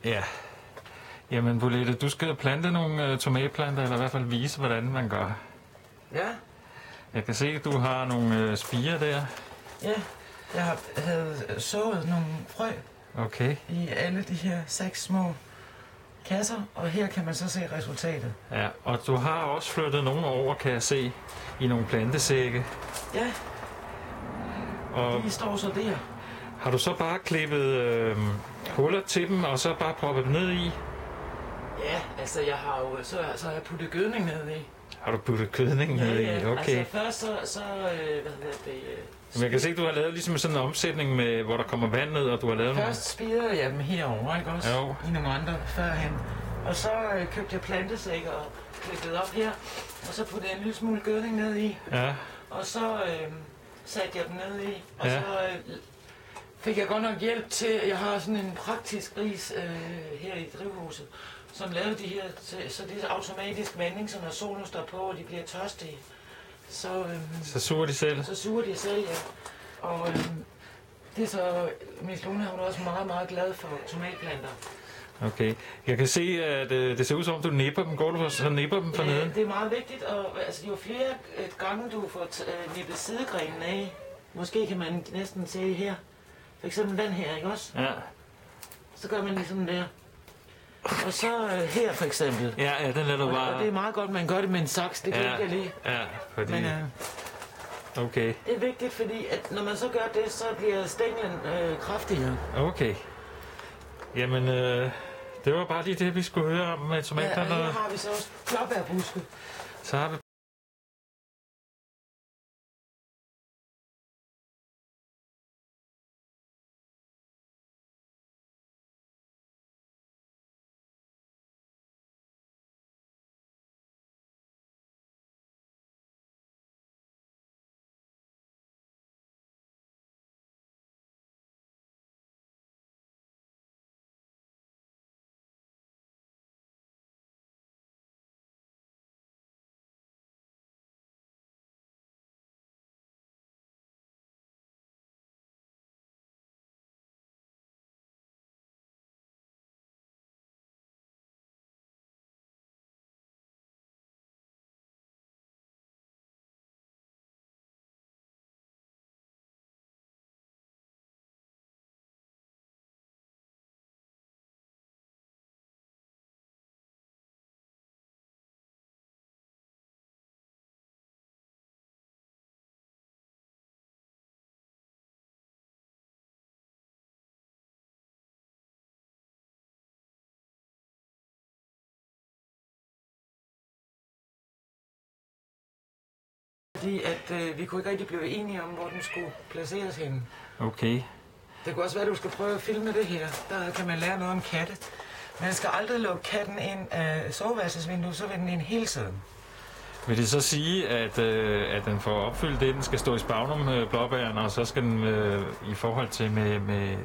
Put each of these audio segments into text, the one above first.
Ja. Jamen, Bolette, du skal plante nogle tomatplanter, eller i hvert fald vise, hvordan man gør. Ja. Jeg kan se, at du har nogle spirer der. Ja, jeg havde sået nogle frø Okay. i alle de her 6 små kasser, og her kan man så se resultatet. Ja, og du har også flyttet nogle over, kan jeg se, i nogle plantesække. Ja, Og de står så der. har du så bare klippet huller til dem, og så bare proppet dem ned i? Ja, altså jeg har jo så har jeg puttet gødning ned i. Har du puttet kødning ned i? Okay. Altså først så hvad hedder det? Men jeg kan se, at du har lavet ligesom sådan en omsætning, med, hvor der kommer vand ned, og du har lavet Først spirede jeg dem herover, ikke også? Jo. I nogle andre førhen. Og så købte jeg plantesækker og klippede op her. Og så puttede jeg en lille smule gødning ned i. Ja, Og så satte jeg dem ned i. Og Ja. så fik jeg godt nok hjælp til, jeg har sådan en praktisk gris her i drivhuset, som lavede de her, så det er automatisk vanding, så når solen står på, og de bliver tørstige, så suger de selv. så suger de selv, ja. Og det er så, Miss Lone, hun er også meget, meget glad for tomatplanter. Okay. Jeg kan se, at det ser ud som om, du nipper dem. Går du så nipper dem for neden? Det er meget vigtigt, og altså, jo flere gange du får nippet sidegrenen af, måske kan man næsten se her, for eksempel den her, ikke også? Ja. Så gør man ligesom der. Og så her for eksempel. Ja, den lader du bare... Og det er meget godt, man gør det med en saks, det glemte jeg lige. Ja, fordi... Men Okay, det er vigtigt, fordi at når man så gør det, så bliver stænglen kraftigere. okay. Jamen, det var bare lige det, vi skulle høre om med Ja, og tomatplanter. her har vi så også blåbærbuske. Så har vi... Fordi at vi kunne ikke rigtig blive enige om, hvor den skulle placeres henne. Okay. Det kunne også være, at du skal prøve at filme det her. Der kan man lære noget om katte. Man skal aldrig lukke katten ind af soveværelsesvinduet, så vil den ind hele tiden. Vil det så sige, at den får opfyldt det, den skal stå i spagnum, blåbæren, og så skal den i forhold til med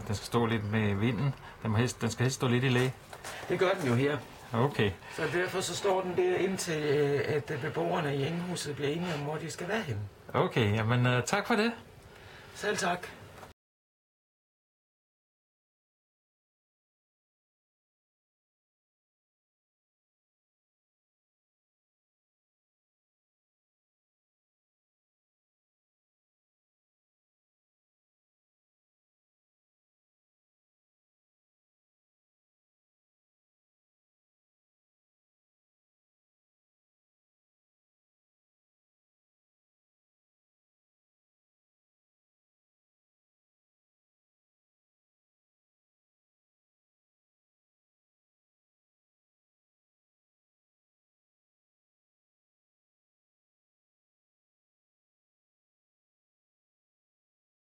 den skal stå lidt med vinden, den skal helst stå lidt i læ? Det gør den jo her. Okay. Så derfor så står den der indtil at beboerne i indhuset bliver enige om, hvor de skal være henne. Okay, jamen tak for det. Selv tak.